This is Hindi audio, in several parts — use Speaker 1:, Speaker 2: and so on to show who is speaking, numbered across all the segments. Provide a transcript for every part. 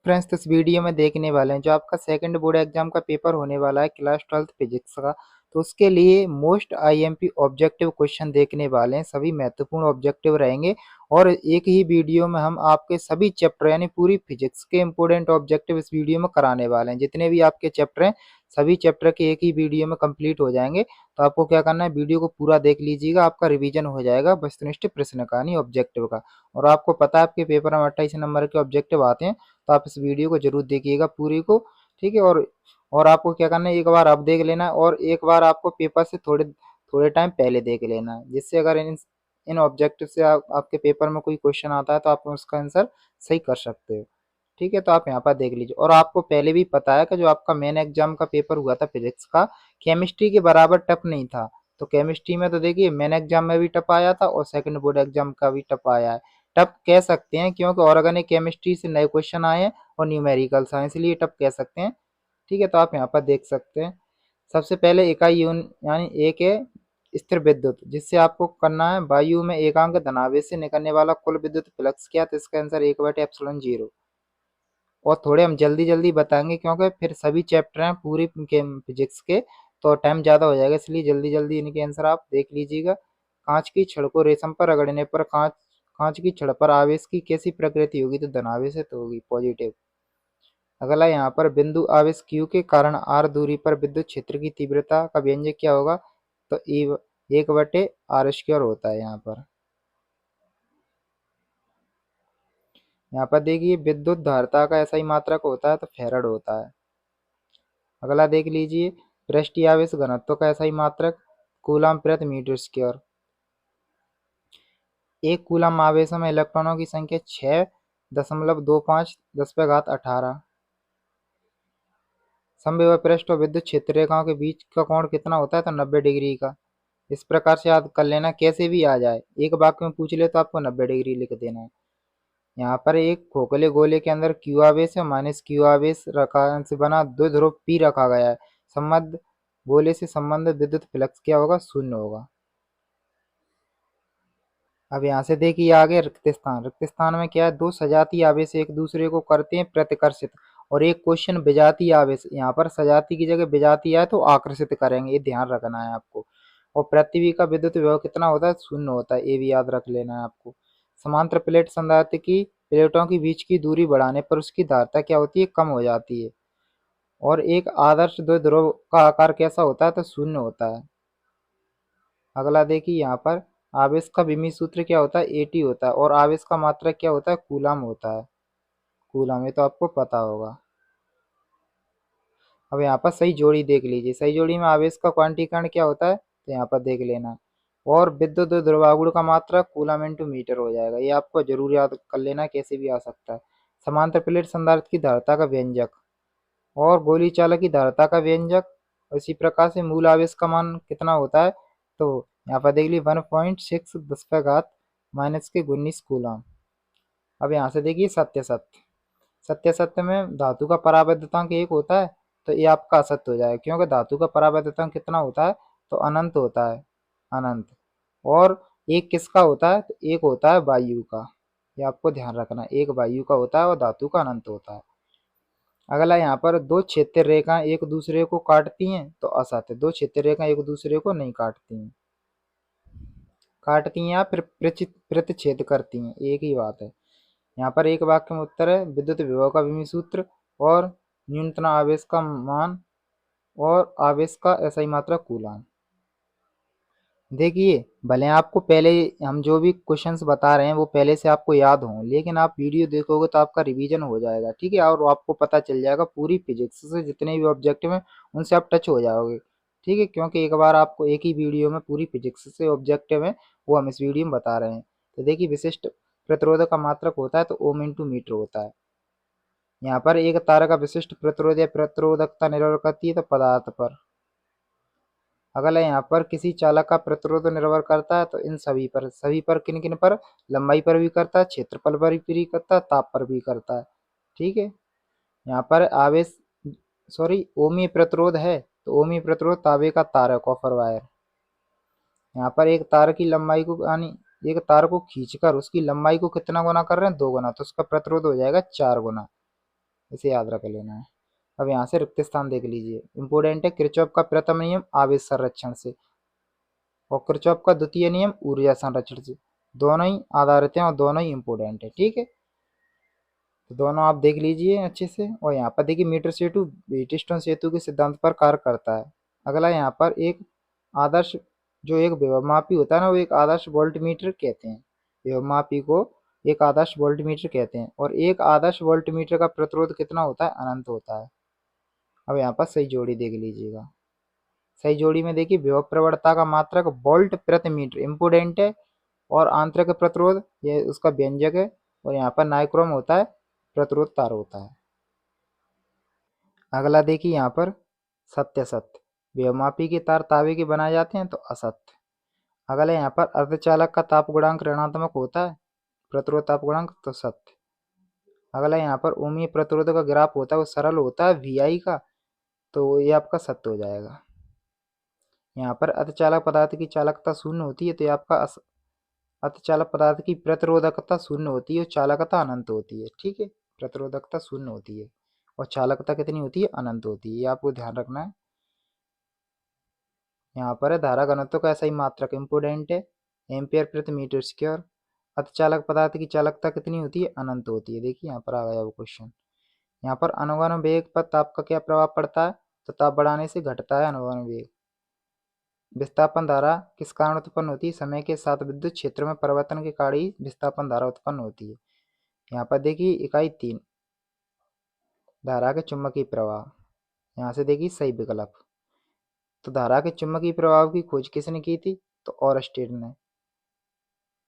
Speaker 1: फ्रेंड्स, तो इस वीडियो में देखने वाले हैं जो आपका सेकंड बोर्ड एग्जाम का पेपर होने वाला है क्लास 12th फिजिक्स का। तो उसके लिए मोस्ट आईएमपी ऑब्जेक्टिव क्वेश्चन देखने वाले हैं, सभी महत्वपूर्ण ऑब्जेक्टिव रहेंगे। और एक ही वीडियो में हम आपके सभी चैप्टर यानी पूरी फिजिक्स के इंपॉर्टेंट ऑब्जेक्टिव इस वीडियो में कराने वाले हैं। जितने भी आपके चैप्टर हैं सभी चैप्टर के एक ही वीडियो में कंप्लीट हो जाएंगे। तो आपको क्या करना है, वीडियो को पूरा देख लीजिएगा, आपका रिवीजन हो जाएगा वस्तुनिष्ठ प्रश्न कहानी ऑब्जेक्टिव का। और आपको पता है आपके पेपर में 28 नंबर के ऑब्जेक्टिव आते हैं, तो आप इस वीडियो को जरूर देखिएगा पूरी को। ठीक है। और आपको क्या करना है, एक बार अब देख लेना है और एक बार आपको पेपर से थोड़े थोड़े टाइम पहले देख लेना है, जिससे अगर इन ऑब्जेक्टिव से आपके पेपर में कोई क्वेश्चन आता है तो आप उसका आंसर सही कर सकते हो। ठीक है, तो आप यहाँ पर देख लीजिए। और आपको पहले भी पता है कि जो आपका मेन एग्जाम का पेपर हुआ था फिजिक्स का, केमिस्ट्री के बराबर टफ नहीं था। तो केमिस्ट्री में तो देखिए मेन एग्जाम में भी टफ आया था और सेकंड बोर्ड एग्जाम का भी टफ आया है। टफ कह सकते हैं क्योंकि ऑर्गेनिक केमिस्ट्री से नए क्वेश्चन आए हैं और न्यूमेरिकल्स आए, इसलिए टफ कह सकते हैं। ठीक है, तो आप यहाँ पर देख सकते हैं। सबसे पहले इकाई यानी एक है स्थिर विद्युत, जिससे आपको करना है वायु में एकांक धनावेश से निकलने वाला कुल विद्युत फ्लक्स क्या, तो इसका आंसर 1/ε0। और थोड़े हम जल्दी जल्दी बताएंगे क्योंकि फिर सभी चैप्टर हैं पूरी के फिजिक्स के, तो टाइम ज़्यादा हो जाएगा, इसलिए जल्दी जल्दी इनके आंसर आप देख लीजिएगा। कांच की छड़ को रेशम पर रगड़ने पर कांच कांच की छड़ पर आवेश की कैसी प्रकृति होगी, तो धनावेश तो होगी, पॉजिटिव। अगला यहाँ पर बिंदु आवेश Q के कारण r दूरी पर विद्युत क्षेत्र की तीव्रता का व्यंजक क्या होगा, तो E 1/r² होता है यहाँ पर। यहाँ पर देखिए विद्युत धारिता का ऐसा ही मात्रक होता है तो फैराड होता है। अगला देख लीजिए पृष्ठीय आवेश घनत्व का ऐसा ही मात्रक कूलम प्रति मीटर स्क्वायर। एक कूलम आवेश में इलेक्ट्रॉनों की संख्या 6.25 10⁻18। समविभव पृष्ठ और विद्युत क्षेत्र रेखाओं के बीच का कोण कितना होता है, तो 90 डिग्री का। इस प्रकार से याद कर लेना, कैसे भी आ जाए, एक वाक्य में पूछ ले तो आपको 90 डिग्री लिख देना है। यहाँ पर एक खोखले गोले के अंदर Q आवेश है, -Q आवेश रखा से बना द्विध्रुव P रखा गया है। संबंध गोले से संबंधित विद्युत फ्लक्स क्या होगा, 0 होगा। अब यहाँ से देखिए आगे रिक्त स्थान। रिक्त स्थान में क्या है, दो सजातीय आवेश एक दूसरे को करते हैं प्रतिकर्षित, और एक क्वेश्चन विजातीय आवेश, यहाँ पर सजाती की जगह विजातीय आए तो आकर्षित करेंगे, ये ध्यान रखना है आपको। और पृथ्वी का विद्युत विभव कितना होता है, 0 होता है, ये भी याद रख लेना है आपको। समांतर प्लेट संधारित्र की प्लेटों के बीच की दूरी बढ़ाने पर उसकी धारिता क्या होती है, कम हो जाती है। और एक आदर्श द्विध्रुव का आकार कैसा होता है, तो 0 होता है। अगला देखिए यहाँ पर आवेश का विमीय सूत्र क्या होता है, AT होता है, और आवेश का मात्रक क्या होता है, कूलम होता है। कूलम ये तो आपको पता होगा। अब यहाँ पर सही जोड़ी देख लीजिए, सही जोड़ी में आवेश का क्वांटीकरण क्या होता है, तो यहाँ पर देख लेना। और विद्युत ध्रुवागुण का मात्रक कूलम इंटू मीटर हो जाएगा, ये आपको जरूर याद कर लेना, कैसे भी आ सकता है। समांतर प्लेट संधारित्र की धारिता का व्यंजक और गोली चालक की धारिता का व्यंजक। इसी प्रकार से मूल आवेश का मान कितना होता है, तो यहाँ पर देख लीजिए 1.6 10⁻⁻⁻⁰ कूलम। अब यहाँ से देखिए सत्य सत्य। सत्य सत्य में धातु का परावैद्युतांक 1 होता है, तो ये आपका असत्य हो जाएगा, क्योंकि धातु का परावैद्युतांक कितना होता है, तो अनंत होता है, अनंत। और एक किसका होता है, तो एक होता है वायु का, ये आपको ध्यान रखना, एक वायु का होता है और धातु का अनंत होता है। अगला यहाँ पर दो क्षेत्र रेखाएं एक दूसरे को काटती हैं, तो असत्य, दो क्षेत्र रेखाएं एक दूसरे को नहीं काटती हैं, काटती हैं या फिर प्रतिच्छेद करती हैं, एक ही बात है। यहाँ पर एक वाक्य में उत्तर है विद्युत विभव का विमीय सूत्र और न्यूनतम आवेश का मान और आवेश का SI मात्रक कूलम। देखिए भले आपको पहले हम जो भी क्वेश्चंस बता रहे हैं वो पहले से आपको याद हों, लेकिन आप वीडियो देखोगे तो आपका रिवीजन हो जाएगा। ठीक है, और आपको पता चल जाएगा पूरी फिजिक्स से जितने भी ऑब्जेक्टिव हैं उनसे आप टच हो जाओगे। ठीक है, क्योंकि एक बार आपको एक ही वीडियो में पूरी फिजिक्स से ऑब्जेक्टिव है वो हम इस वीडियो में बता रहे हैं। तो देखिए विशिष्ट प्रतिरोध का मात्रक होता है तो ओम इंटू मीटर होता है। यहाँ पर एक तार का विशिष्ट प्रतिरोध या प्रतिरोधकता निर्भर करती है तो पदार्थ पर। अगला यहाँ पर किसी चालक का प्रतिरोध निर्भर करता है तो इन सभी पर किन किन पर, लंबाई पर भी करता है, क्षेत्रफल पर भी करता है, ताप पर भी करता है। ठीक है, यहाँ पर आवेश ओमीय प्रतिरोध है, तो ओमीय प्रतिरोध तांबे का तार है, कॉपर वायर। यहाँ पर एक तार की लंबाई को यानी एक तार को खींचकर उसकी लंबाई को कितना गुना कर रहे हैं, 2 गुना, तो उसका प्रतिरोध हो जाएगा 4 गुना। इसे याद रख लेना है। अब यहाँ से रिक्त स्थान देख लीजिए, इंपोर्टेंट है। किरचॉफ का प्रथम नियम आवेश संरक्षण से और किरचॉफ का द्वितीय नियम ऊर्जा संरक्षण से, दोनों ही आधारित हैं और दोनों ही इंपोर्टेंट है। ठीक है, तो दोनों आप देख लीजिए अच्छे से। और यहाँ पर देखिए मीटर सेतु व्हीटस्टोन सेतु के सिद्धांत पर कार्य करता है। अगला यहाँ पर एक आदर्श जो एक विभवमापी होता है ना, वो एक आदर्श वोल्ट मीटर कहते हैं। विभवमापी को एक आदर्श वोल्ट मीटर कहते हैं। और एक आदर्श वोल्ट मीटर का प्रतिरोध कितना होता है? अनंत होता है। अब यहाँ पर सही जोड़ी देख लीजिएगा। सही जोड़ी में देखिए विभव प्रवणता का मात्रक वोल्ट प्रति मीटर इम्पोर्टेंट है, और आंतरिक प्रतिरोध ये उसका व्यंजक है। और यहाँ पर नाइक्रोम होता है प्रतिरोध तार होता है। अगला देखिए यहाँ पर सत्य सत्य, विभवमापी के तार तांबे के बनाए जाते हैं तो असत्य। अगला यहाँ पर अर्धचालक का ताप गुणांक ऋणात्मक होता है, प्रतिरोध ताप गुणांक, तो सत्य। अगला यहाँ पर ओमीय प्रतिरोध का ग्राफ होता है वो सरल होता है VI का, तो ये आपका सत्य हो जाएगा। यहाँ पर अर्धचालक पदार्थ की चालकता शून्य होती है, तो ये आपका अर्धचालक पदार्थ की प्रतिरोधकता शून्य होती है और चालकता अनंत होती है। ठीक है, प्रतिरोधकता शून्य होती है और चालकता कितनी होती है? अनंत होती है। ये आपको ध्यान रखना है। यहाँ पर है धारा घनत्व का ऐसा ही मात्रक इम्पोर्टेंट है, एम्पियर प्रति मीटर स्क्वायर। अर्धचालक पदार्थ की चालकता कितनी होती है? अनंत होती है। देखिए यहाँ पर आ गया वो क्वेश्चन। यहाँ पर अनुगामी वेग पर ताप का क्या प्रभाव पड़ता है? तो ताप बढ़ाने से घटता है अनुगामी वेग। विस्थापन धारा किस कारण उत्पन्न होती है? समय के साथ विद्युत क्षेत्र में परिवर्तन के कारण ही विस्थापन धारा उत्पन्न होती है। यहाँ पर देखिए इकाई 3 धारा के चुंबकीय प्रवाह, यहाँ से देखिए सही विकल्प। तो धारा के चुंबकीय प्रभाव की खोज किसने की थी? तो ऑरस्टेड ने।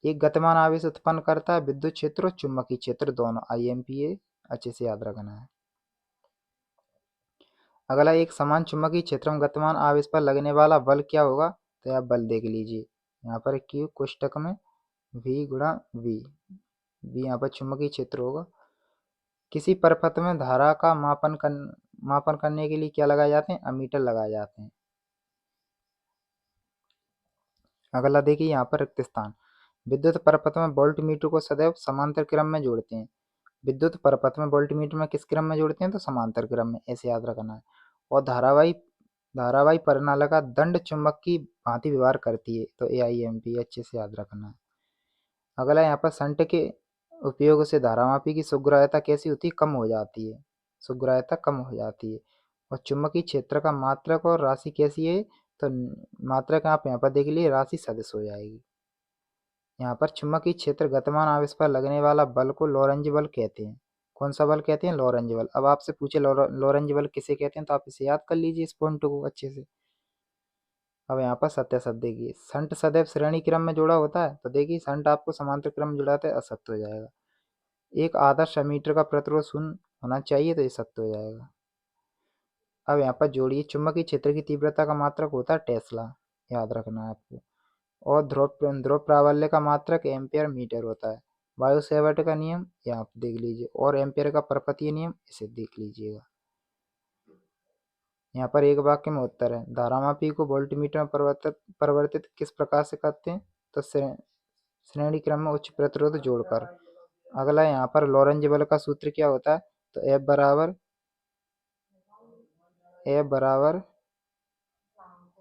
Speaker 1: एक गतिमान आवेश उत्पन्न करता है विद्युत क्षेत्र और चुंबकीय क्षेत्र दोनों, IMPA अच्छे से याद रखना है। अगला एक समान चुंबकीय क्षेत्र में गतिमान आवेश पर लगने वाला बल क्या होगा? तो आप बल देख लीजिए, यहाँ पर Q कोष्टक में V गुणा V, V यहाँ पर चुंबकीय क्षेत्र होगा। किसी परिपथ में धारा का मापन करने के लिए क्या लगाए जाते हैं? अमीटर लगाए जाते हैं। अगला देखिए यहाँ पर रिक्त स्थान, विद्युत परिपथ में वोल्ट मीटर को सदैव समांतर क्रम में जोड़ते हैं। विद्युत परिपथ में वोल्ट मीटर में किस क्रम में जोड़ते हैं? तो समांतर क्रम में, ऐसे याद रखना है। और धारावाही परिनालिका दंड चुंबक की भांति व्यवहार करती है, तो AIMP अच्छे से याद रखना है। अगला यहाँ पर संट के उपयोग से धारामापी की सुग्राह्यता कैसी होती है? कम हो जाती है, सुग्राह्यता कम हो जाती है। और चुंबकीय क्षेत्र का मात्रक और राशि कैसी है? तो मात्रक आप यहाँ पर देख लीजिए, राशि सदिश हो जाएगी। यहाँ पर चुंबकीय क्षेत्र गतिमान आवेश पर लगने वाला बल को लोरेंज बल कहते हैं। कौन सा बल कहते हैं? लोरेंज बल। अब आपसे पूछे लोरेंज बल किसे कहते हैं, तो आप इसे याद कर लीजिए इस पॉइंट को अच्छे से। अब यहाँ पर सत्यासत्य देखिए, संट सदैव श्रेणी क्रम में जुड़ा होता है, तो देखिए संट आपको समांतर क्रम में जुड़ाता है, असत्य हो जाएगा। एक आदर्श एमीटर का प्रतिरोध शून्य होना चाहिए, तो ये सत्य हो जाएगा। अब यहाँ पर जोड़िए, चुंबकीय क्षेत्र की तीव्रता का मात्रक होता है टेस्ला, याद रखना है आपको। और ध्रुव प्राबल्य का मात्रक एम्पियर मीटर होता है। वायु सेवर्ट का नियम ये आप देख लीजिए, और एम्पियर का परपतीय नियम इसे देख लीजिएगा। यहाँ पर एक वाक्य में उत्तर है, धारामापी को वोल्टमीटर में परिवर्तित किस प्रकार से करते हैं? तो श्रेणी क्रम में उच्च प्रतिरोध जोड़कर। अगला यहाँ पर लोरेंज बल का सूत्र क्या होता है? तो F बराबर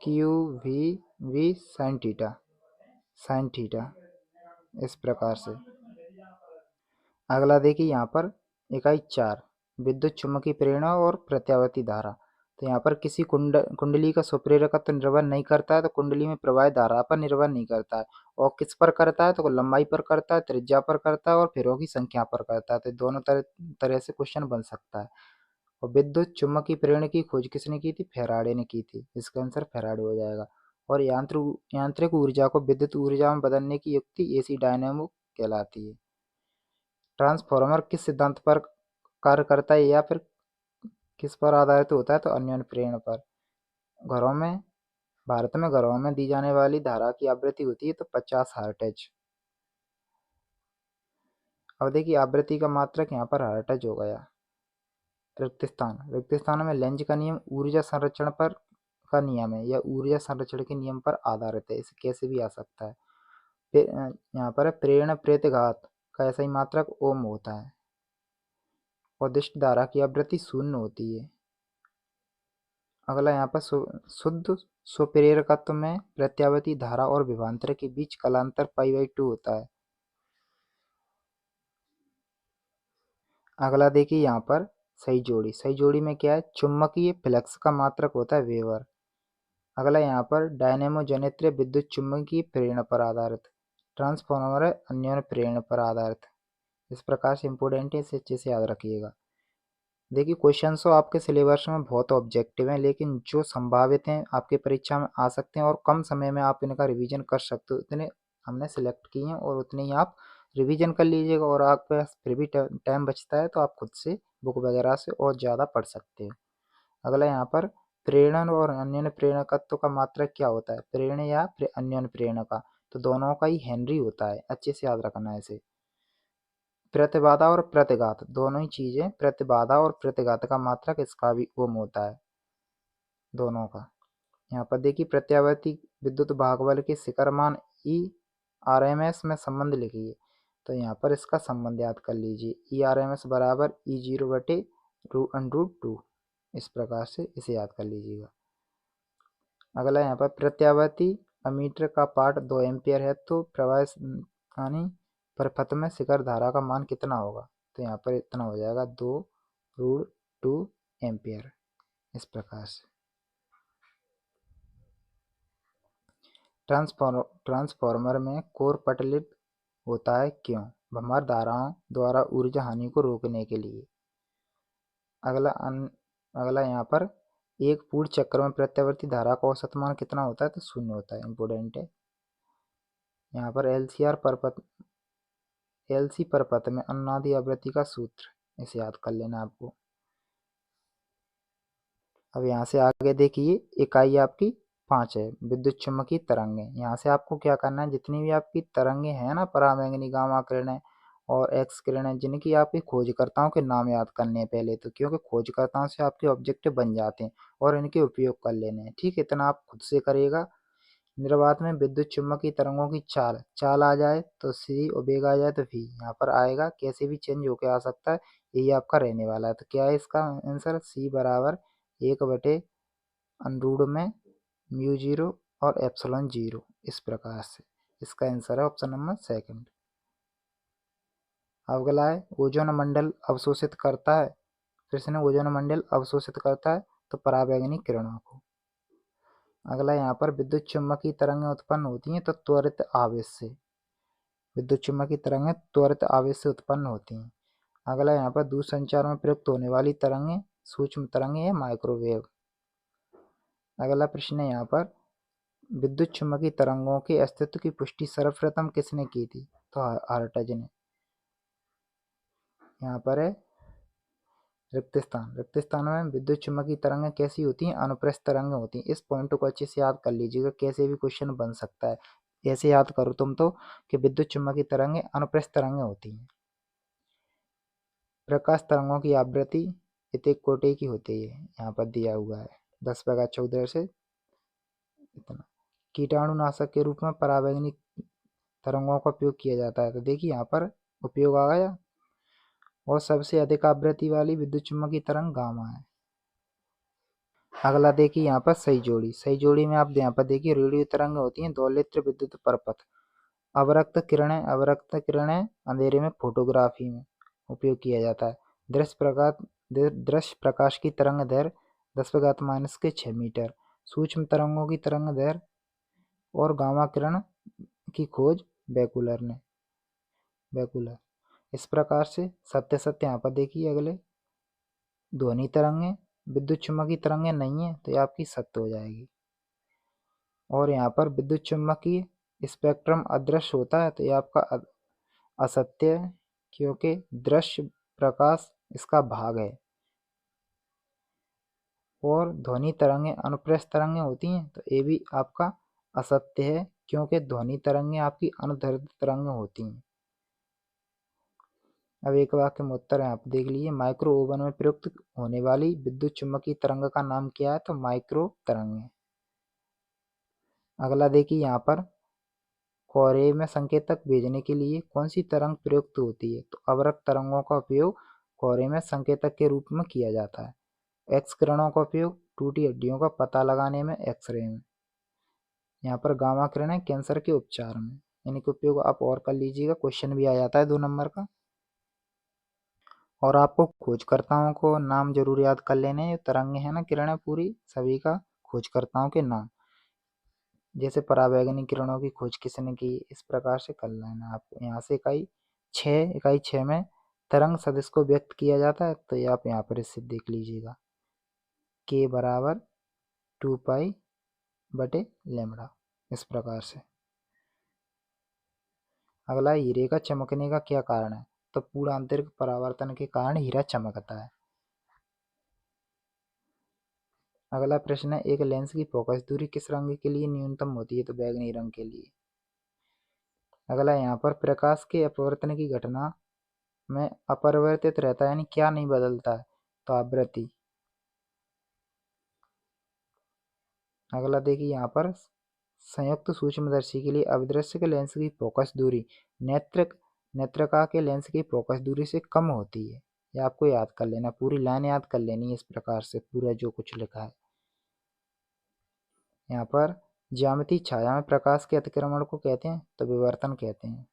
Speaker 1: QV साइन थीटा, इस प्रकार से। अगला देखिए यहाँ पर इकाई 4 विद्युत चुम्बकीय प्रेरणा और प्रत्यावर्ती धारा। तो यहाँ पर किसी कुंडली का स्वप्रेरकत्व निर्भर नहीं करता है, तो कुंडली में प्रवाहित धारा पर निर्भर नहीं करता है। और किस पर करता है? तो लंबाई पर करता है, त्रिज्या पर करता है और फेरों की संख्या पर करता है। तो दोनों तरह से क्वेश्चन बन सकता है। और विद्युत चुम्बकीय प्रेरण की खोज किसने की थी? फैराडे ने की थी, इसका आंसर फैराडे हो जाएगा। और यांत्रिक ऊर्जा को विद्युत ऊर्जा में बदलने की युक्ति AC डायनेमो कहलाती है। ट्रांसफॉर्मर किस सिद्धांत पर कार्य करता है या फिर किस पर आधारित होता है? तो अन्योन्य प्रेरण पर। भारत में घरों में दी जाने वाली धारा की आवृत्ति होती है तो 50 हर्ट्ज। अब देखिए आवृत्ति का मात्रक यहाँ पर हर्ट्ज हो गया। रिक्त स्थान में लेंज का नियम ऊर्जा संरक्षण पर का नियम है, या ऊर्जा संरक्षण के नियम पर आधारित है, इसे कैसे भी आ सकता है। यहाँ पर प्रेरण प्रेतघात का ऐसा ही मात्रक ओम होता है। उद्दिष्ट धारा की आवृत्ति 0 होती है। अगला यहाँ पर शुद्ध स्वप्रेरकत्व में प्रत्यावर्ती धारा और विभवांतर के बीच कालांतर π/2 होता है। अगला देखिए यहाँ पर सही जोड़ी। सही जोड़ी में क्या है, चुंबकीय फ्लक्स का मात्रक होता है वेबर। अगला यहाँ पर डायनेमो जनित्र विद्युत चुंबकीय प्रेरण पर आधारित, ट्रांसफॉर्मर है अन्योन्य प्रेरण पर आधारित। इस प्रकार से इंपोर्टेंट है, इसे अच्छे से याद रखिएगा। देखिए क्वेश्चन तो आपके सिलेबस में बहुत ऑब्जेक्टिव हैं, लेकिन जो संभावित हैं आपके परीक्षा में आ सकते हैं और कम समय में आप इनका रिवीजन कर सकते हो, इतने हमने सिलेक्ट किए हैं और उतने ही आप रिवीजन कर लीजिएगा। और आपके पास फिर भी टाइम बचता है तो आप खुद से बुक वगैरह से और ज़्यादा पढ़ सकते हो। अगला यहाँ पर प्रेरण और अन्योन्य प्रेरकत्व का मात्रक क्या होता है, प्रेरण या अन्योन्य प्रेरण का, तो दोनों का ही हेनरी होता है, अच्छे से याद रखना है इसे। प्रतिबाधा और प्रतिघात दोनों ही चीजें, प्रतिबाधा और प्रतिघात का मात्रक इसका भी ओम होता है, दोनों का। यहाँ पर देखिए प्रत्यावर्ती विद्युत भागबल के शिखर मान ई RMS में संबंध लिखिए, तो यहाँ पर इसका संबंध याद कर लीजिए, ERMS बराबर E0/√2। इस प्रकार से इसे याद कर लीजिएगा। अगला यहाँ पर प्रत्यावर्ती अमीटर का पाठ 2 एम्पियर है, तो प्रवाह परिपथ में शिखर धारा का मान कितना होगा, तो यहाँ पर इतना हो जाएगा 2√2 एम्पियर। इस प्रकार से ट्रांसफॉर्मर में कोर पटलित होता है क्यों, भंवर धाराओं द्वारा ऊर्जा हानि को रोकने के लिए। अगला यहाँ पर एक पूर्ण चक्र में प्रत्यावर्ती धारा का औसत मान कितना होता है, तो 0 होता है, इंपोर्टेंट है। यहाँ पर LC परपथ में अनुनादी आवृत्ति का सूत्र, इसे याद कर लेना आपको। अब यहाँ से आगे देखिए इकाई आपकी 5 है, विद्युत चुम्बकीय तरंगे। यहाँ से आपको क्या करना है, जितनी भी आपकी तरंगे हैं ना, पराबैंगनी, गामा किरणें और एक्स किरणें, जिनकी आपकी खोजकर्ताओं के नाम याद करने हैं पहले तो, क्योंकि खोजकर्ताओं से आपके ऑब्जेक्टिव बन जाते हैं और इनके उपयोग कर लेने हैं। ठीक है, इतना आप खुद से करिएगा। निर्वात में विद्युत चुम्बकीय तरंगों की चाल आ जाए तो सी और वेग आ जाए तो v, यहाँ पर आएगा, कैसे भी चेंज होके आ सकता है, यही आपका रहने वाला है। तो क्या है इसका आंसर, c बराबर 1/√में μ0 और ε0। इस प्रकार से इसका आंसर है ऑप्शन नंबर सेकंड। अगला है ओजोन मंडल अवशोषित करता है, फिर से ओजोन मंडल अवशोषित करता है तो पराबैंगनी किरणों को। अगला यहाँ पर विद्युत चुम्बकीय तरंगें उत्पन्न होती हैं तो त्वरित आवेश से, विद्युत चुम्बकीय तरंगें त्वरित आवेश से उत्पन्न होती हैं। अगला यहाँ पर दूरसंचार में प्रयुक्त होने वाली तरंगें सूक्ष्म तरंगें या माइक्रोवेव। अगला प्रश्न है यहाँ पर विद्युत चुम्बकीय तरंगों के अस्तित्व की पुष्टि सर्वप्रथम किसने की थी, तो हर्ट्ज ने। यहाँ पर है रिक्तिस्थान में विद्युत चुम्बकीय तरंगें कैसी होती हैं, अनुप्रस्थ तरंगें होती हैं। इस पॉइंट को अच्छे से याद कर लीजिएगा, कैसे भी क्वेश्चन बन सकता है। ऐसे याद करो तुम तो कि विद्युत चुम्बकीय तरंगें अनुप्रस्थ तरंगें होती हैं। प्रकाश तरंगों की आवृत्ति इतने कोटि की होती है, यहाँ पर दिया हुआ है 10^14 से इतना। कीटाणुनाशक के रूप में पराबैंगनी तरंगों का उपयोग किया जाता है, तो देखिए यहाँ पर उपयोग आ गया। और सबसे अधिक आवृत्ति वाली विद्युत चुम्बकीय तरंग गामा है। अगला देखिए यहाँ पर सही जोड़ी। सही जोड़ी में आप यहाँ पर देखिए रेडियो तरंग होती हैं दोलित्र विद्युत परपथ। अवरक्त किरणें अंधेरे में फोटोग्राफी में उपयोग किया जाता है। दृश्य प्रकाश की तरंग दैर्घ्य 10⁻⁻6 मीटर। सूक्ष्म तरंगों की तरंग दैर्घ्य और गामा किरण की खोज बेकुलर। इस प्रकार से सत्य यहाँ पर देखिए। अगले ध्वनि तरंगें विद्युत चुम्बकीय तरंगें नहीं है, तो ये आपकी सत्य हो जाएगी। और यहाँ पर विद्युत चुम्बकीय स्पेक्ट्रम अदृश्य होता है, तो ये आपका असत्य है, क्योंकि दृश्य प्रकाश इसका भाग है। और ध्वनि तरंगें अनुप्रस्थ तरंगें होती हैं, तो ये भी आपका असत्य है, क्योंकि ध्वनि तरंगें आपकी अनुदैर्ध्य तरंगें होती हैं। अब एक वाक्य में उत्तर है, आप देख लीजिए। माइक्रो ओवन में प्रयुक्त होने वाली विद्युत चुम्बकीय तरंग का नाम क्या है, तो माइक्रो तरंग है। अगला देखिए यहाँ पर कोरे में संकेतक भेजने के लिए कौन सी तरंग प्रयुक्त होती है, तो अवरक्त तरंगों का उपयोग कोहरे में संकेतक के रूप में किया जाता है। एक्स किरणों का उपयोग टूटी हड्डियों का पता लगाने में, एक्सरे में। यहाँ पर गामा किरणें कैंसर के उपचार में। इनके उपयोग आप और कर लीजिएगा, क्वेश्चन भी आ जाता है 2 नंबर का। और आपको खोजकर्ताओं को नाम जरूर याद कर लेने हैं। तरंग है ना, किरणें पूरी सभी का खोजकर्ताओं के नाम। जैसे पराबैंगनी किरणों की खोज किसने की, इस प्रकार से कर लेना आपको। यहाँ से इकाई 6 में तरंग सदिश को व्यक्त किया जाता है, तो ये आप यहाँ पर इससे देख लीजिएगा, k बराबर 2π/λ, इस प्रकार से। अगला, हीरे का चमकने का क्या कारण है? तो पूर्ण आंतरिक परावर्तन के कारण हीरा चमकता है। अगला प्रश्न है, एक लेंस की फोकस दूरी किस रंग के लिए न्यूनतम होती है? तो बैगनी रंग के लिए। अगला, यहाँ पर प्रकाश के अपवर्तन की घटना में अपरिवर्तित रहता है, यानी क्या नहीं बदलता है? तो आवृत्ति। अगला देखिए, यहाँ पर संयुक्त सूक्ष्मदर्शी के लिए अभिदृश्य के लेंस की फोकस दूरी नेत्रका के लेंस की फोकस दूरी से कम होती है। ये आपको याद कर लेना, पूरी लाइन याद कर लेनी है इस प्रकार से, पूरा जो कुछ लिखा है। यहाँ पर ज्यामितीय छाया में प्रकाश के अतिक्रमण को कहते हैं, तो विवर्तन कहते हैं।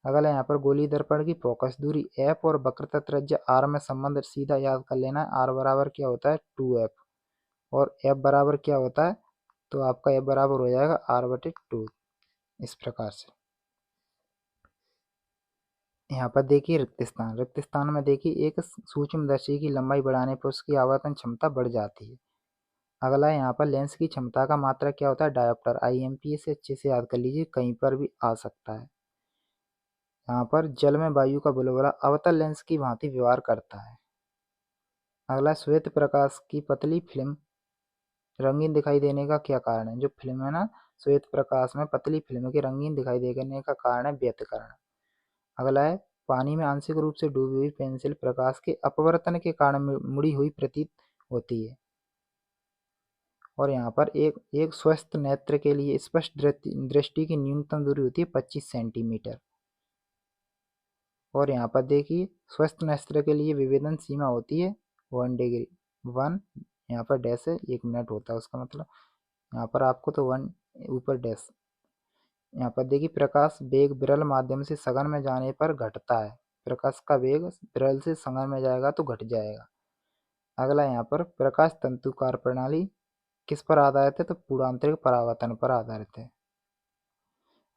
Speaker 1: अगला, यहाँ पर गोलीय दर्पण की फोकस दूरी f और वक्रता त्रिज्या r में संबंध सीधा याद कर लेना है। r बराबर क्या होता है? 2f। और f बराबर क्या होता है? तो आपका f बराबर हो जाएगा r/2, इस प्रकार से। यहाँ पर देखिए रिक्त स्थान में देखिए, एक सूक्ष्मदर्शी की लंबाई बढ़ाने पर उसकी आवर्तन क्षमता बढ़ जाती है। अगला, यहाँ पर लेंस की क्षमता का मात्रक क्या होता है? डायोप्टर। IMP से अच्छे से याद कर लीजिए, कहीं पर भी आ सकता है। यहाँ पर जल में वायु का बुलबुला अवतल लेंस की भांति व्यवहार करता है। अगला, श्वेत प्रकाश की पतली फिल्म रंगीन दिखाई देने का क्या कारण है? जो फिल्म है ना, श्वेत प्रकाश में पतली फिल्म के रंगीन दिखाई देने का कारण है व्यतिकरण। अगला है, पानी में आंशिक रूप से डूबी हुई पेंसिल प्रकाश के अपवर्तन के कारण मुड़ी हुई प्रतीत होती है। और यहाँ पर एक स्वस्थ नेत्र के लिए स्पष्ट दृष्टि की न्यूनतम दूरी होती है 25 सेंटीमीटर। और यहाँ पर देखिए, स्वस्थ नेत्र के लिए विभेदन सीमा होती है 1 डिग्री। 1 यहाँ पर डैश है, 1 मिनट होता है उसका मतलब। यहाँ पर आपको तो 1 ऊपर डैश। यहाँ पर देखिए, प्रकाश वेग विरल माध्यम से सघन में जाने पर घटता है। प्रकाश का वेग विरल से सघन में जाएगा तो घट जाएगा। अगला, यहाँ पर प्रकाश तंतुकार प्रणाली किस पर आधारित है? तो पूर्णांतरिक परावर्तन पर आधारित है।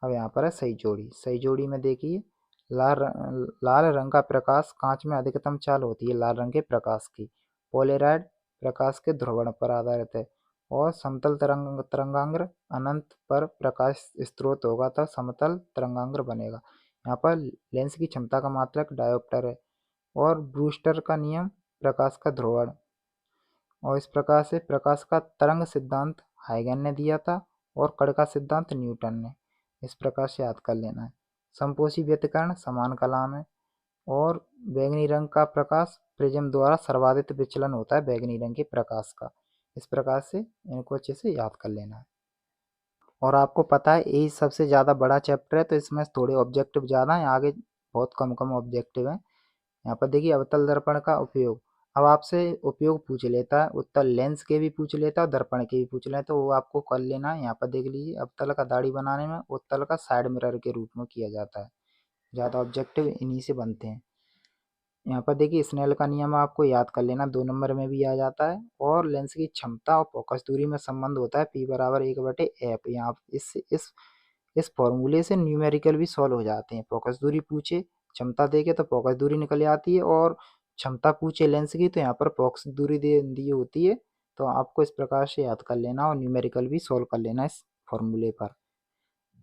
Speaker 1: अब यहाँ पर है सही जोड़ी। सही जोड़ी में देखिए, लाल रंग का प्रकाश कांच में अधिकतम चाल होती है लाल रंग के प्रकाश की। पोलेराइड प्रकाश के ध्रुवण पर आधारित है। और समतल तरंगांग्र अनंत पर प्रकाश स्रोत होगा तब समतल तरंगांग्र बनेगा। यहाँ पर लेंस की क्षमता का मात्रक डायोप्टर है। और ब्रूस्टर का नियम प्रकाश का ध्रुवण। और इस प्रकार से प्रकाश का तरंग सिद्धांत हाइगन ने दिया था और कण का सिद्धांत न्यूटन ने। इस प्रकार से याद कर लेना है। समपोषी व्यतिकरण समान कला में। और बैगनी रंग का प्रकाश प्रिज्म द्वारा सर्वाधिक विचलन होता है बैगनी रंग के प्रकाश का। इस प्रकार से इनको अच्छे से याद कर लेना है। और आपको पता है यही सबसे ज़्यादा बड़ा चैप्टर है, तो इसमें थोड़े ऑब्जेक्टिव ज़्यादा हैं, आगे बहुत कम कम ऑब्जेक्टिव हैं। यहाँ पर देखिए, अवतल दर्पण का उपयोग। अब आपसे उपयोग पूछ लेता है, उत्तर लेंस के भी पूछ लेता है और दर्पण के भी पूछ लेता है, तो वो आपको कर लेना है। यहाँ पर देख लीजिए, अवतल का दाढ़ी बनाने में उत्तल का साइड मिरर के रूप में किया जाता है। ज़्यादा ऑब्जेक्टिव इन्हीं से बनते हैं। यहाँ पर देखिए, स्नेल का नियम आपको याद कर लेना, 2 नंबर में भी आ जाता है। और लेंस की क्षमता और फोकस दूरी में संबंध होता है P बराबर 1/f। यहाँ इस फॉर्मूले से न्यूमेरिकल भी सॉल्व हो जाते हैं। फोकस दूरी पूछे, क्षमता देके तो फोकस दूरी निकल आती है, और क्षमता पूछे लेंस की तो यहाँ पर फोकस दूरी दे दी होती है। तो आपको इस प्रकार से याद कर लेना और न्यूमेरिकल भी सॉल्व कर लेना इस फॉर्मूले पर।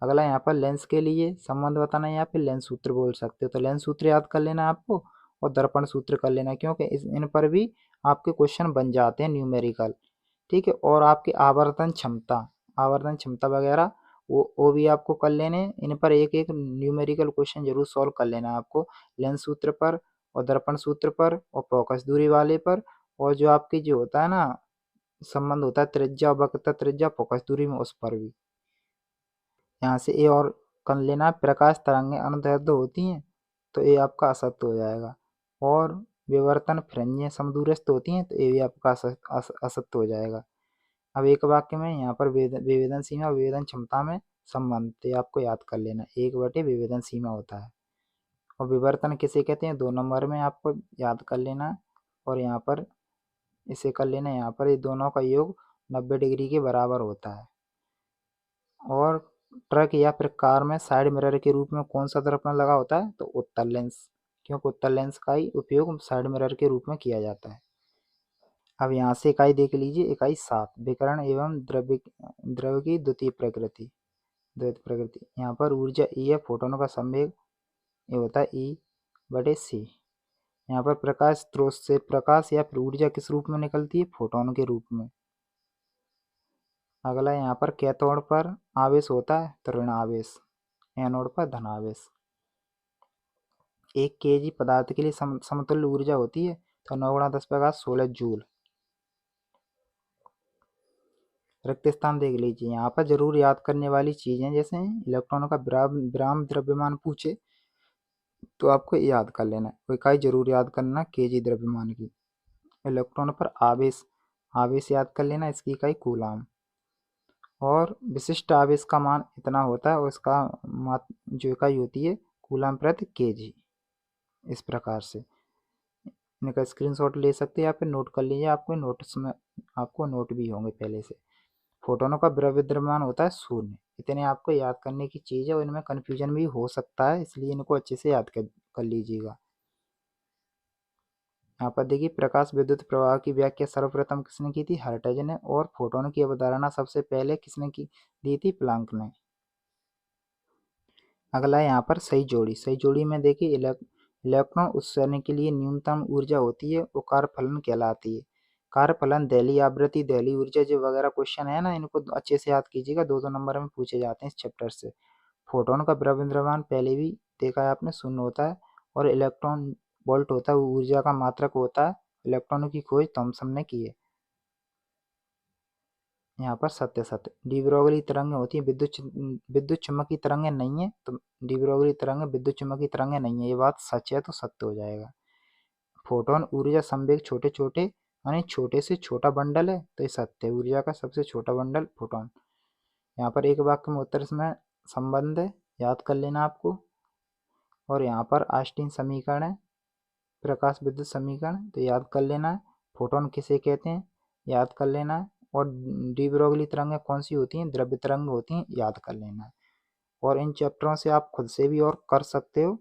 Speaker 1: अगला, यहाँ पर लेंस के लिए संबंध बताना है, या फिर लेंस सूत्र बोल सकते हो, तो लेंस सूत्र याद कर लेना आपको और दर्पण सूत्र कर लेना, क्योंकि इन पर भी आपके क्वेश्चन बन जाते हैं न्यूमेरिकल। ठीक है। और आपकी आवर्तन क्षमता वगैरह वो भी आपको कर लेने। इन पर एक एक न्यूमेरिकल क्वेश्चन जरूर सॉल्व कर लेना आपको, लेंस सूत्र पर और दर्पण सूत्र पर और फोकस दूरी वाले पर। और जो आपकी जो होता है ना, संबंध होता है त्रिज्या वक्रता त्रिज्या फोकस दूरी में, उस पर भी। यहाँ से ए और कर लेना, प्रकाश तरंगें अनुदैर्ध्य होती हैं, तो ये आपका असत्य हो जाएगा। और विवर्तन फ्रेंजें समदूरस्थ होती हैं तो ये भी आपका असत्य हो जाएगा। अब एक वाक्य में यहाँ पर विभेदन सीमा और विभेदन क्षमता में संबंध, तो आपको याद कर लेना, 1/, विभेदन सीमा होता है। और विवर्तन किसे कहते हैं 2 नंबर में आपको याद कर लेना, और यहाँ पर इसे कर लेना, यहाँ पर ये दोनों का योग 90 डिग्री के बराबर होता है। और ट्रक या फिर कार में साइड मिरर के रूप में कौन सा दर्पण लगा होता है, तो उत्तल लेंस, क्योंकि उत्तल लेंस का ही उपयोग साइड मिरर के रूप में किया जाता है। अब यहाँ से इकाई देख लीजिए, इकाई 7, विकिरण एवं द्रव्य की द्वितीय प्रकृति। यहाँ पर ऊर्जा ई है, फोटोनों का संवेग ये होता है E/c। यहाँ पर प्रकाश स्रोत से प्रकाश या फिर ऊर्जा किस रूप में निकलती है, फोटोन के रूप में। अगला यहाँ पर कैथोड पर आवेश होता है तो ऋण आवेश, एनोड पर धन आवेश। 1 kg पदार्थ के लिए समतुल्य ऊर्जा होती है तो 9 × 10⁻16 जूल। रिक्त स्थान देख लीजिए, यहाँ पर जरूर याद करने वाली चीजें जैसे इलेक्ट्रॉनों का विराम द्रव्यमान पूछे तो आपको याद कर लेना है, इकाई जरूर याद करना केजी द्रव्यमान की। इलेक्ट्रॉन पर आवेश याद कर लेना, इसकी इकाई कूलाम। और विशिष्ट आवेश का मान इतना होता है और इसका जो इकाई होती है कूलाम प्रति केजी। इस प्रकार से इनका स्क्रीनशॉट ले सकते हैं या फिर नोट कर लीजिए, आपको नोट्स में आपको नोट भी होंगे पहले से। फोटोनों का द्रव्यमान होता है 0। इतने आपको याद करने की चीज़ है और इनमें कन्फ्यूजन भी हो सकता है, इसलिए इनको अच्छे से याद कर लीजिएगा। यहाँ पर देखिए, प्रकाश विद्युत प्रवाह की व्याख्या सर्वप्रथम किसने की थी, हर्ट्ज ने। और फोटोन की अवधारणा सबसे पहले किसने दी थी, प्लांक ने। अगला है यहाँ पर सही जोड़ी। सही जोड़ी में देखिए, इलेक्ट्रॉन उत्सर्जन के लिए न्यूनतम ऊर्जा होती है वो कार्यफलन कहलाती है। कार्यफलन, दहली आवृत्ति, दहली ऊर्जा, जो वगैरह क्वेश्चन है ना, इनको अच्छे से याद कीजिएगा, 2 नंबर में पूछे जाते हैं इस चैप्टर से। फोटोन का द्रव्यमान पहले भी देखा है आपने, 0 होता है। और इलेक्ट्रॉन वोल्ट होता है, वो ऊर्जा का मात्रक होता है। इलेक्ट्रॉनों की खोज थॉमसन ने की है। यहाँ पर सत्य डी ब्रोगली तरंगें होती है, विद्युत चुम्बकीय तरंगें नहीं है, तो डी ब्रोगली तरंगें विद्युत चुम्बकीय तरंगें नहीं है, ये बात सच है तो सत्य हो जाएगा। फोटोन ऊर्जा संवेग छोटे छोटे यानी छोटे से छोटा बंडल है, तो ये सत्य है, ऊर्जा का सबसे छोटा बंडल फोटोन। यहाँ पर एक वाक्य में उत्तर में संबंध है, याद कर लेना आपको। और यहाँ पर आइंस्टीन समीकरण है, प्रकाश विद्युत समीकरण, तो याद कर लेना है। फोटोन किसे कहते हैं, याद कर लेना है। और डी ब्रोगली तरंगें कौन सी होती हैं, द्रव्य तरंग होती हैं, याद कर लेना है। और इन चैप्टरों से आप खुद से भी और कर सकते हो,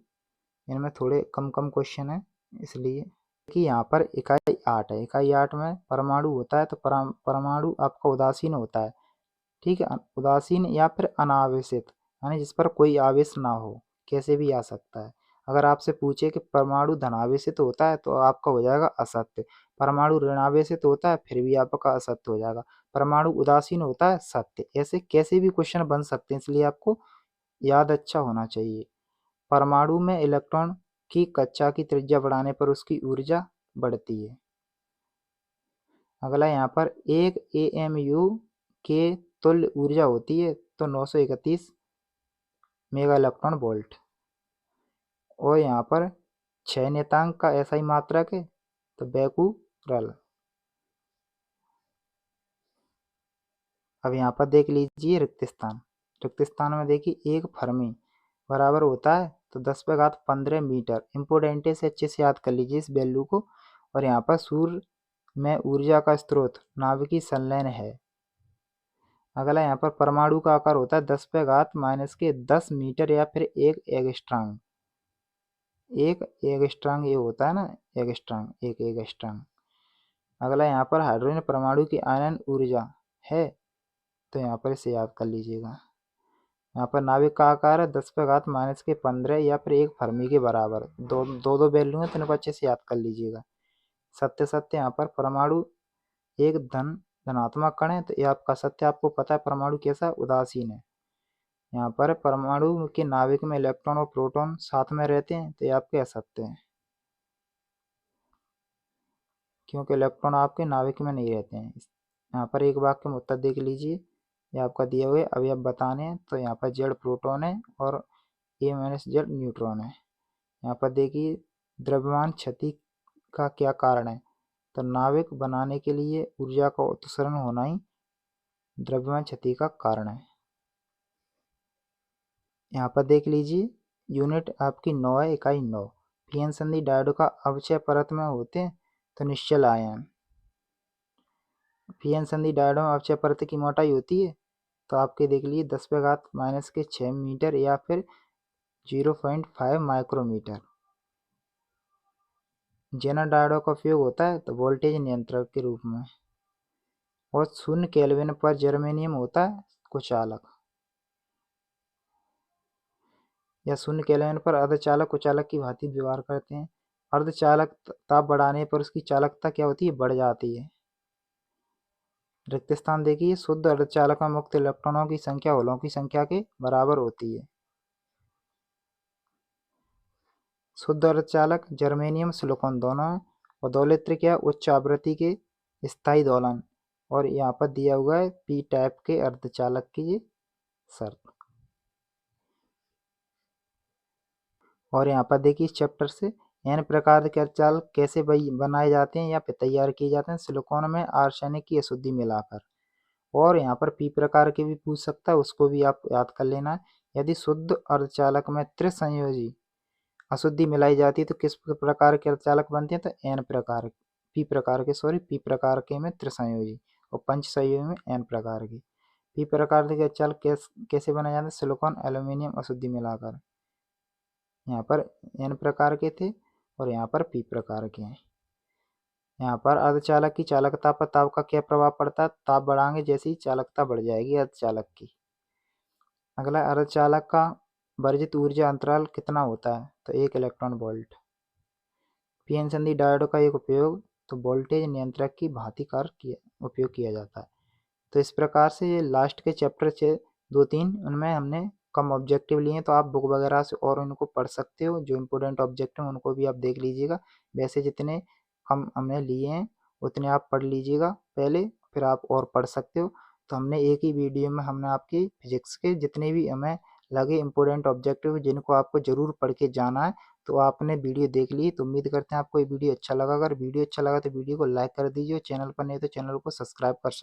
Speaker 1: इनमें थोड़े कम क्वेश्चन है इसलिए। कि यहाँ पर इकाई 8 है, इकाई 8 में परमाणु होता है तो परमाणु आपका उदासीन होता है, ठीक है। उदासीन या फिर अनावेशित, यानी जिस पर कोई आवेश ना हो, कैसे भी आ सकता है। अगर आपसे पूछे कि परमाणु धनावेशित होता है तो आपका हो जाएगा असत्य। परमाणु ऋणावेशित होता है फिर भी आपका असत्य हो जाएगा। परमाणु उदासीन होता है, सत्य। ऐसे कैसे भी क्वेश्चन बन सकते हैं, इसलिए आपको याद अच्छा होना चाहिए। परमाणु में इलेक्ट्रॉन की कक्षा की त्रिज्या बढ़ाने पर उसकी ऊर्जा बढ़ती है। अगला यहाँ पर 1 AMU के तुल्य ऊर्जा होती है तो 931 मेगा इलेक्ट्रॉन वोल्ट। और यहाँ पर 6 नियतांक का ऐसा ही मात्रक है तो बेकुरल। अब यहाँ पर देख लीजिए रिक्त स्थान। रिक्त स्थान में देखिए 1 फर्मी बराबर होता है तो 10⁻15 मीटर। इम्पोर्टेंट से अच्छे से याद कर लीजिए इस वैल्यू को। और यहाँ पर सूर्य में ऊर्जा का स्रोत नाभिकीय संलयन है। अगला यहाँ पर परमाणु का आकार होता है 10⁻−10 मीटर या फिर 1 एंगस्ट्रॉम। एक एंगस्ट्रॉम ये होता है ना, एंगस्ट्रॉम, 1 एंगस्ट्रॉम। अगला यहाँ पर हाइड्रोजन परमाणु की आयनन ऊर्जा है तो यहाँ पर इसे याद कर लीजिएगा। यहाँ पर नाभिक का आकार है 10⁻−15 या फिर 1 फर्मी के बराबर। दो वैल्यू है तो इनको अच्छे से याद कर लीजिएगा। सत्य यहाँ पर परमाणु एक धनात्मक कण है तो ये आपका सत्य। आपको पता है परमाणु कैसा उदासीन है। यहाँ पर परमाणु के नाभिक में इलेक्ट्रॉन और प्रोटॉन साथ में रहते हैं तो ये आपके असत्य हैं, क्योंकि इलेक्ट्रॉन आपके नाभिक में नहीं रहते हैं। यहाँ पर एक वाक्य में उत्तर देख लीजिए, ये आपका दिए हुए अभी आप बताने हैं। तो यहाँ पर Z प्रोटॉन है और A- Z न्यूट्रॉन है। यहाँ पर देखिए द्रव्यमान क्षति का क्या कारण है? तो नाविक बनाने के लिए ऊर्जा का उत्सर्जन होना ही द्रव्यमान क्षति का कारण है। यहाँ पर देख लीजिए, यूनिट आपकी 9 है, इकाई 9। पीएन संधि डायोड का अवक्षय परत में होते हैं तो निश्चल आयन। पीएन संधि डायोड में अवक्षय परत की मोटाई होती है तो आपके देख लीजिए 10⁻⁻⁶ मीटर या फिर 0.5 माइक्रोमीटर। जेनर डायोडों का उपयोग होता है तो वोल्टेज नियंत्रक के रूप में, और 0 केल्विन पर जर्मेनियम होता है कुचालक, या 0 केल्विन पर अर्धचालक कुचालक की भांति व्यवहार करते हैं। अर्धचालक ताप बढ़ाने पर उसकी चालकता क्या होती है? बढ़ जाती है। रिक्त स्थान देखिए, शुद्ध अर्धचालक में मुक्त इलेक्ट्रॉनों की संख्या होलों की संख्या के बराबर होती है। शुद्ध अर्धचालक जर्मेनियम सिलिकॉन दोनों है, और दोलित्र क्या? उच्च आवृत्ति के स्थायी दोलन, और यहाँ पर दिया हुआ है पी टाइप के अर्धचालक की ये शर्त। और यहाँ पर देखिए इस चैप्टर से एन प्रकार के अर्धचालक कैसे बनाए जाते हैं या फिर तैयार किए जाते हैं सिलिकॉन में आर्सेनिक की अशुद्धि मिलाकर। और यहाँ पर पी प्रकार के भी पूछ सकता है, उसको भी आप याद कर लेना है। यदि शुद्ध अर्धचालक में त्रिसंयोजी अशुद्धि मिलाई जाती है तो किस प्रकार के अर्धचालक बनते हैं? तो एन प्रकार, पी प्रकार के में त्रिसंयोजी, और पंच संयोजी में एन प्रकार के। पी प्रकार के अर्धचालक कैसे बनाए जाते हैं? सिलिकॉन एल्यूमिनियम अशुद्धि मिलाकर। यहाँ पर एन प्रकार के थे और यहाँ पर पी प्रकार के हैं। यहाँ पर अर्धचालक की चालकता पर ताप का क्या प्रभाव पड़ता है? ताप बढ़ाएंगे जैसे ही चालकता बढ़ जाएगी अर्धचालक की। अगला, अर्धचालक का वर्जित ऊर्जा अंतराल कितना होता है? तो 1 इलेक्ट्रॉन वोल्ट। पीएन संधि डायोड का एक उपयोग तो वोल्टेज नियंत्रक की भांति उपयोग किया जाता है। तो इस प्रकार से ये लास्ट के चैप्टर 2-3 उनमें हमने कम ऑब्जेक्टिव लिए हैं, तो आप बुक वगैरह से और उनको पढ़ सकते हो। जो इम्पोर्टेंट ऑब्जेक्टिव उनको भी आप देख लीजिएगा। वैसे जितने कम हमने लिए हैं उतने आप पढ़ लीजिएगा पहले, फिर आप और पढ़ सकते हो। तो हमने एक ही वीडियो में हमने आपकी फिजिक्स के जितने भी हमें लगे इम्पोर्टेंट ऑब्जेक्टिव जिनको आपको ज़रूर पढ़ के जाना है, तो आपने वीडियो देख ली। तो उम्मीद करते हैं आपको ये वीडियो अच्छा लगा। अगर वीडियो अच्छा लगा तो वीडियो को लाइक कर दीजिए, चैनल पर नहीं तो चैनल को सब्सक्राइब कर सकते।